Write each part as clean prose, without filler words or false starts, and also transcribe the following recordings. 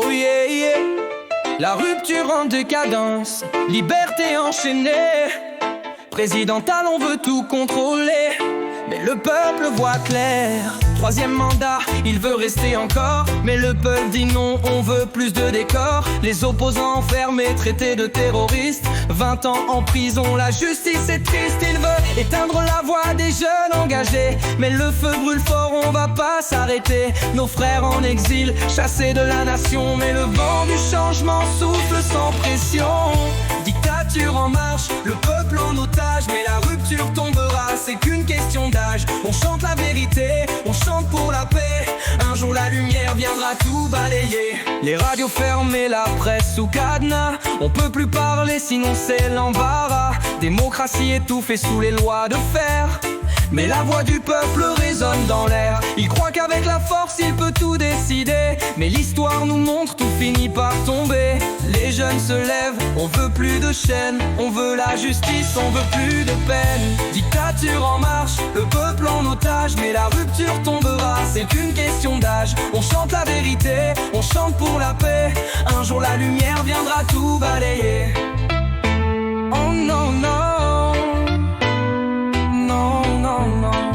Oh yeah, yeah. La rupture en décadence, liberté enchaînée. Présidential, on veut tout contrôler, mais le peuple voit clair. Troisième mandat, il veut rester encore, mais le peuple dit non, on veut plus de décor. Les opposants enfermés, traités de terroristes, 20 ans en prison, la justice est triste. Il veut éteindre la voix des jeunes engagés, mais le feu brûle fort, on va pas s'arrêter. Nos frères en exil, chassés de la nation, mais le vent du changement souffle sans pression. Dictature en marche, le peuple en otage, mais la rupture tombera, c'est qu'une question d'âge. On chante la vérité, on chante pour la paix. Un jour la lumière viendra tout balayer. Les radios fermées, la presse sous cadenas. On peut plus parler sinon c'est l'embarras. Démocratie étouffée sous les lois de fer, mais la voix du peuple résonne dans l'air. Il croit qu'avec la force il peut tout décider, mais l'histoire nous montre tout finit par tomber. Les jeunes se lèvent, on veut plus de chaînes, on veut la justice, on veut plus de peine. Dictature en marche, le peuple en otage, mais la rupture tombera, c'est qu'une question d'âge. On chante la vérité, on chante pour la paix. Un jour la lumière viendra tout balayer. Oh non, non. Non, non, non.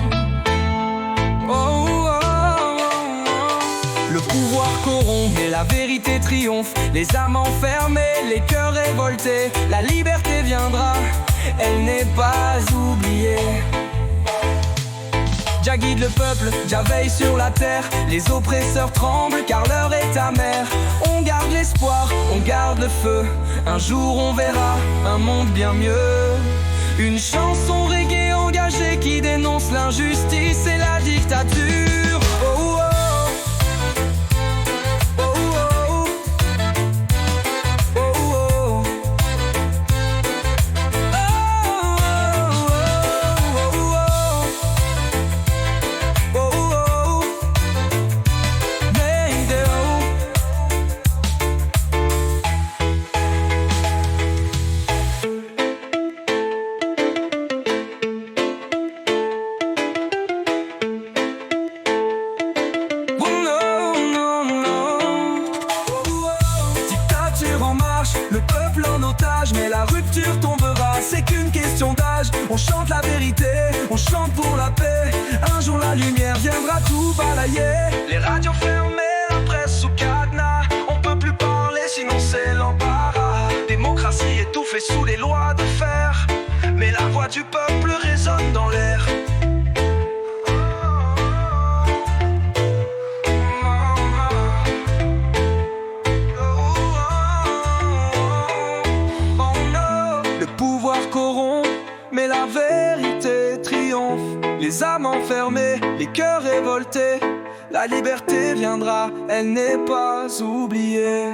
Oh, oh, oh, oh. Le pouvoir corrompt et la vérité triomphe. Les âmes enfermées, les cœurs révoltés. La liberté viendra, elle n'est pas oubliée. Jah guide le peuple, Jah veille sur la terre. Les oppresseurs tremblent car l'heure est amère. On garde l'espoir, on garde le feu. Un jour on verra un monde bien mieux. Une chanson reggae engagée qui dénonce l'injustice et la dictature. Oh, oh. Oh, oh. Oh, oh. Oh, oh. Mayday, oh. Le peuple en otage, mais la rupture tombera, c'est qu'une question d'âge. On chante la vérité, on chante pour la paix. Un jour la lumière viendra tout balayer. Les radios fermées, la presse sous cadenas. On peut plus parler sinon c'est l'embarras. Démocratie étouffée sous les lois de fer, mais la voix du peuple résonne dans l'air. Corrompt, mais la vérité triomphe. Les âmes enfermées, les cœurs révoltés. La liberté viendra, elle n'est pas oubliée.